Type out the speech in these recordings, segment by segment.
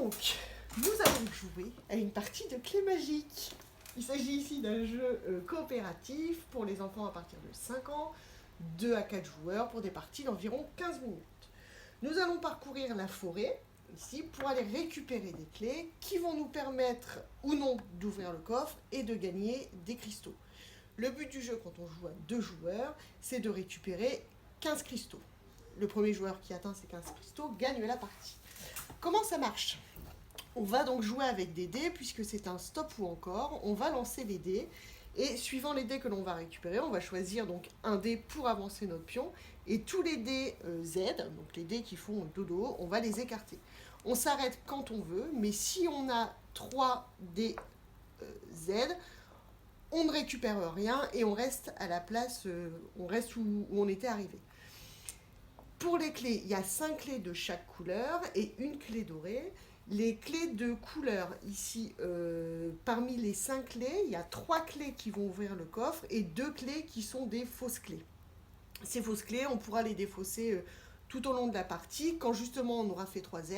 Donc, nous allons jouer à une partie de clés magiques. Il s'agit ici d'un jeu coopératif pour les enfants à partir de 5 ans, 2 à 4 joueurs pour des parties d'environ 15 minutes. Nous allons parcourir la forêt, ici, pour aller récupérer des clés qui vont nous permettre ou non d'ouvrir le coffre et de gagner des cristaux. Le but du jeu, quand on joue à 2 joueurs, c'est de récupérer 15 cristaux. Le premier joueur qui atteint ces 15 cristaux gagne la partie. Comment ça marche ? On va donc jouer avec des dés, puisque c'est un stop ou encore. On va lancer les dés, et suivant les dés que l'on va récupérer, on va choisir donc un dé pour avancer notre pion, et tous les dés Z, donc les dés qui font dodo, on va les écarter. On s'arrête quand on veut, mais si on a 3 dés Z, on ne récupère rien, et on reste à la place, on reste où on était arrivé. Pour les clés, il y a 5 clés de chaque couleur et une clé dorée. Les clés de couleur, ici, parmi les 5 clés, il y a 3 clés qui vont ouvrir le coffre et 2 clés qui sont des fausses clés. Ces fausses clés, on pourra les défausser tout au long de la partie. Quand justement on aura fait 3 Z,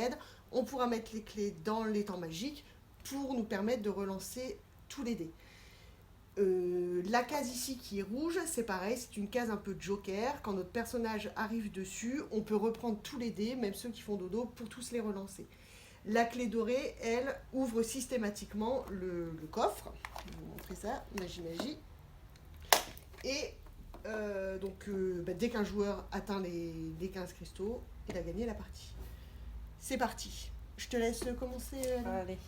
on pourra mettre les clés dans l'étang magique pour nous permettre de relancer tous les dés. La case ici qui est rouge, c'est pareil, c'est une case un peu joker. Quand notre personnage arrive dessus, on peut reprendre tous les dés, même ceux qui font dodo, pour tous les relancer. La clé dorée, elle, ouvre systématiquement le coffre. Je vais vous montrer ça, magie. Et dès qu'un joueur atteint les 15 cristaux, il a gagné la partie. C'est parti. Je te laisse commencer. Allez.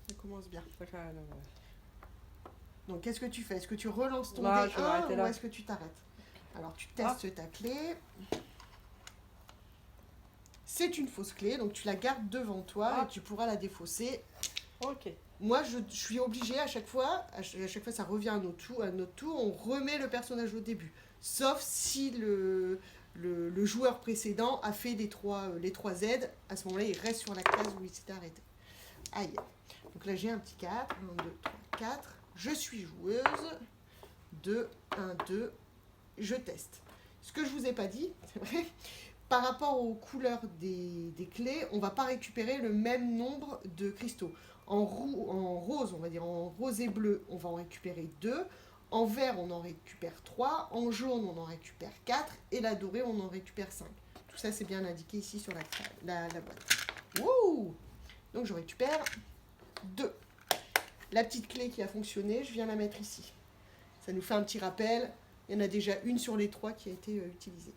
Ça commence bien. Donc, qu'est-ce que tu fais ? Est-ce que tu relances ton Là, dé je vais 1 arrêter ou là. est-ce que tu t'arrêtes ? Alors, tu testes ta clé. C'est une fausse clé, donc tu la gardes devant toi et tu pourras la défausser. Ok. Moi, je suis obligée à chaque fois ça revient à notre tour, on remet le personnage au début. Sauf si le joueur précédent a fait les 3 Z, à ce moment-là, il reste sur la case où il s'était arrêté. Aïe. Donc là, j'ai un petit 4. 1, 2, 3, 4. Je suis joueuse. 2, 1, 2. Je teste. Ce que je vous ai pas dit, c'est vrai, par rapport aux couleurs des clés, on ne va pas récupérer le même nombre de cristaux. En rose, on va dire en rose et bleu, on va en récupérer 2. En vert, on en récupère 3. En jaune, on en récupère 4. Et la dorée, on en récupère 5. Tout ça, c'est bien indiqué ici sur la boîte. Wouh! Donc, je récupère 2. La petite clé qui a fonctionné, je viens la mettre ici. Ça nous fait un petit rappel. Il y en a déjà une sur les 3 qui a été utilisée.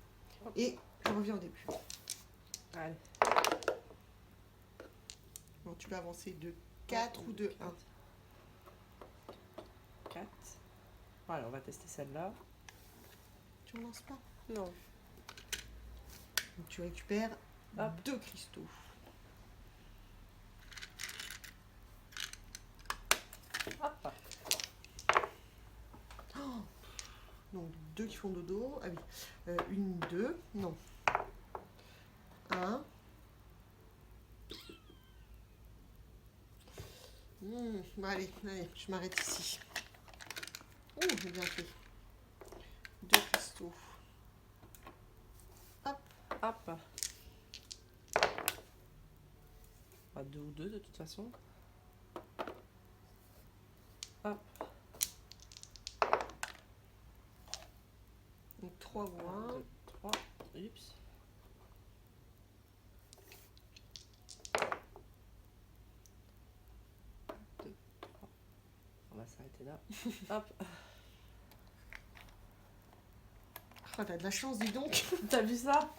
Et je reviens au début. Allez. Bon, tu peux avancer de 4 ou de 1. 4. Voilà, on va tester celle-là. Tu ne relances pas. Non. Donc, tu récupères 2 cristaux. Hop. Oh, donc 2 qui font dodo. Ah oui. 1, 2. Non. 1. Allez, je m'arrête ici. Oh, j'ai bien fait. 2 cristaux. Hop. Hop. 2 ou 2 de toute façon. Hop. Donc 3 ou 1. 2, 3. Oups. On va s'arrêter là. Hop. Oh, t'as de la chance, dis donc. T'as vu ça?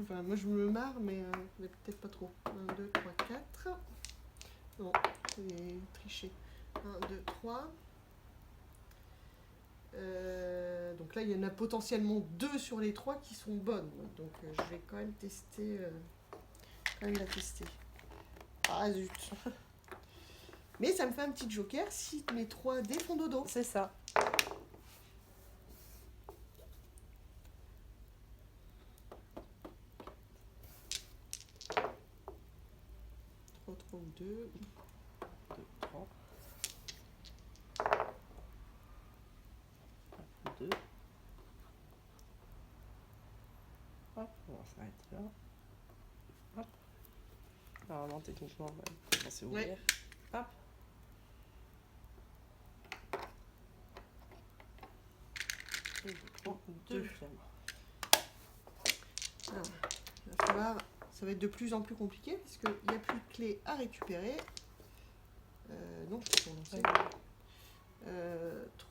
Enfin, moi je me marre, mais peut-être pas trop. 1, 2, 3, 4. Non, j'ai triché. 1, 2, 3. Donc là, il y en a potentiellement 2 sur les 3 qui sont bonnes. Donc je vais quand même tester. La tester. Ah zut. Mais ça me fait un petit joker si mes 3 dés font dodo. C'est ça. 3 ou 2. 2, 3. 2. Hop, on va s'arrêter là. Hop. Normalement, techniquement, on va commencer à ouvrir. Ouais. Hop. Et je prends deuxième. Alors, il va falloir, ça va être de plus en plus compliqué parce qu'il n'y a plus de clés à récupérer. Donc, je peux lancer.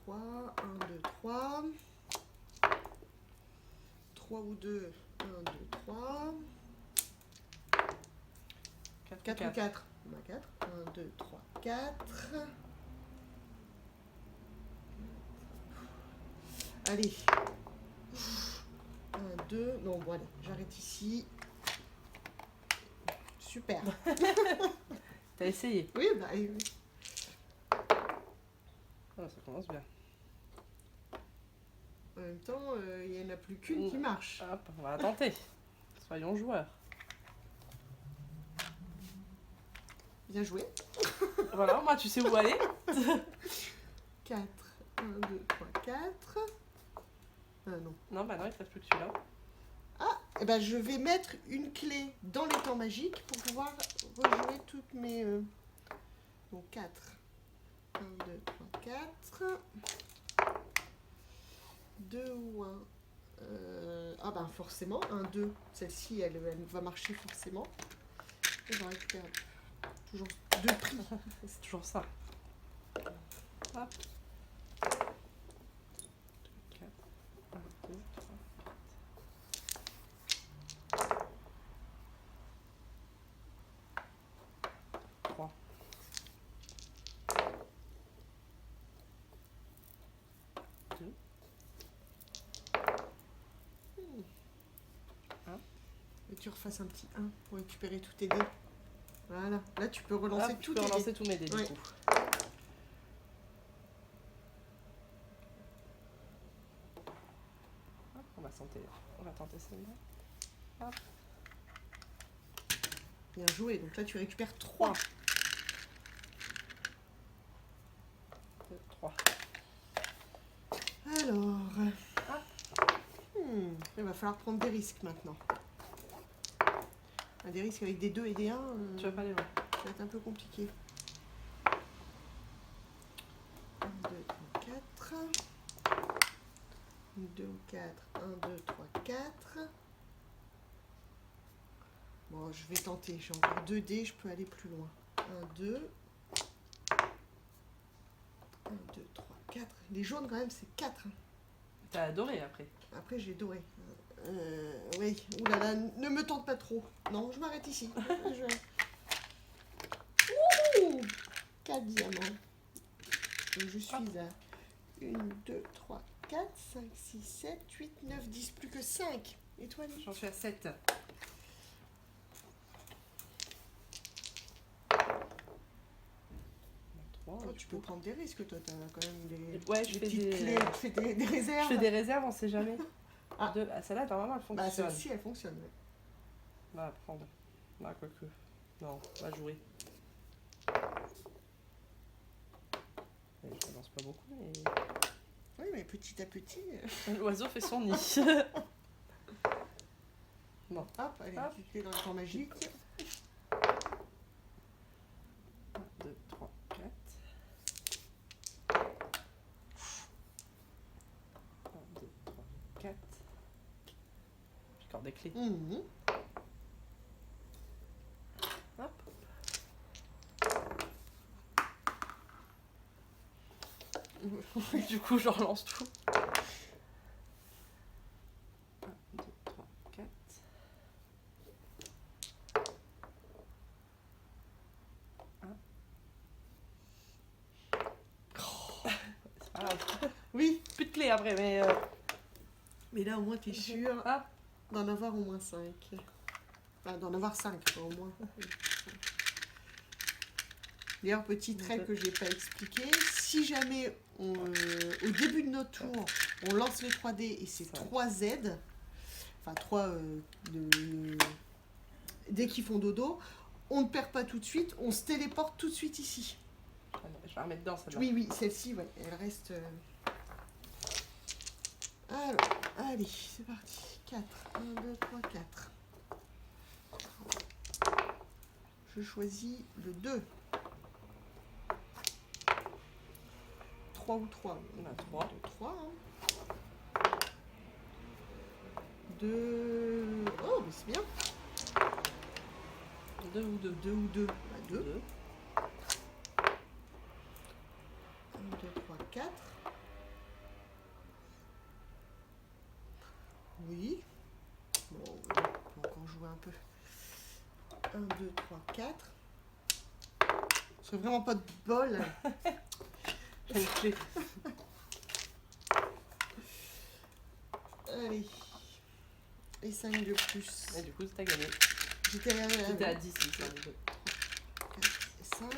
3, 1, 2, 3. 3 ou 2, 1, 2, 3. 4 ou 4. On a 4. 1, 2, 3, 4. Allez. 1, 2. Non, bon, allez, j'arrête ici. Super. T'as essayé? Oui, bah, oui. Ah, ça commence bien. En même temps, il n'y en a plus qu'une qui marche. Hop, on va tenter. Soyons joueurs. Bien joué. Voilà, moi tu sais où aller. 4. 1, 2, 3, 4. Ah non. Non, bah non, il ne reste plus que celui-là. Ah, et ben je vais mettre une clé dans les temps magiques pour pouvoir rejouer toutes mes... Donc 4. 1, 2, 3, 4. 2 ou 1. Ah ben forcément, 1, 2. Celle-ci, elle va marcher forcément. Et j'en récupère toujours 2 prix. C'est toujours ça. Hop. 4. 1, 2, 3. 3. 2. Et tu refasses un petit 1 pour récupérer tous tes dés. Voilà. Là, tu peux relancer Hop, je tous peux tes relancer dés. tous mes dés Ouais. du coup. Hop, on va tenter celle-là. Hop. Bien joué. Donc là, tu récupères 3. 2, 3. Alors... il va falloir prendre des risques maintenant. Des risques avec des 2 et des 1, Tu vas pas les voir. ça va être un peu compliqué. 1, 2, 3, 4. 2 ou 4. 1, 2, 3, 4. Bon, je vais tenter. J'ai encore 2 dés, je peux aller plus loin. 1, 2. 1, 2, 3, 4. Les jaunes, quand même, c'est 4. T'as adoré après. Après, j'ai doré. Oui, oulala, ne me tente pas trop. Non, je m'arrête ici. Ouh, 4 diamants. Donc, je suis à 1, 2, 3, 4, 5, 6, 7, 8, 9, 10. Plus que 5. Et toi, Lily? J'en suis à 7. Oh, tu peux prendre des risques, toi. Tu as quand même des, Ouais, je fais petites des... clés. Tu fais des réserves. Je fais des réserves, on sait jamais. Ah. Celle-là, normalement, elle Bah, fonctionne. celle-ci, elle fonctionne. Ouais. On va prendre. Bah, quoique. Non, on va jouer. Je ne lance pas beaucoup, mais. Oui, mais petit à petit. L'oiseau fait son nid. Bon. Hop, allez, Hop. tu clés dans le temps magique. 1, 2, 3, 4. 1, 2, 3, 4. J'ai encore des clés. Mhm. Hop. Du coup, je relance tout. 1, 2, 3, 4. C'est pas grave. Oui, Plus de clés après, mais. mais là, au moins, tu es sûr Ah, d'en avoir au moins 5. Enfin, d'en avoir 5, au moins. D'ailleurs, petite règle que je n'ai pas expliquée, si jamais au début de notre tour, on lance les 3 dés et c'est 3 Z, enfin 3 dés qui font dodo, on ne perd pas tout de suite, on se téléporte tout de suite ici. je vais la remettre dedans celle-là. Oui, oui, celle-ci, ouais, elle reste... Alors, allez, c'est parti. 4. 1, 2, 3, 4. Je choisis le 2. 3 ou 3? On a 3. 3. 2. Oh, mais c'est bien. 2 ou 2. 2 ou 2. 2. 2. 1, 2, 3, 4. Oui. Bon, on peut encore jouer un peu. 1, 2, 3, 4. C'est vraiment pas de bol. J'ai une clé. Allez. Et 5 de plus. Et du coup, t'as gagné. J'étais T'étais à 10 ici. 4 et 5.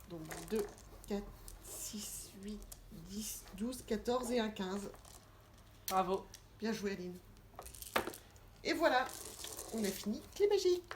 Donc 2, 4, 6, 8, 10, 12, 14 et un 15. Bravo. Bien joué Aline. Et voilà, on a fini Clé magique.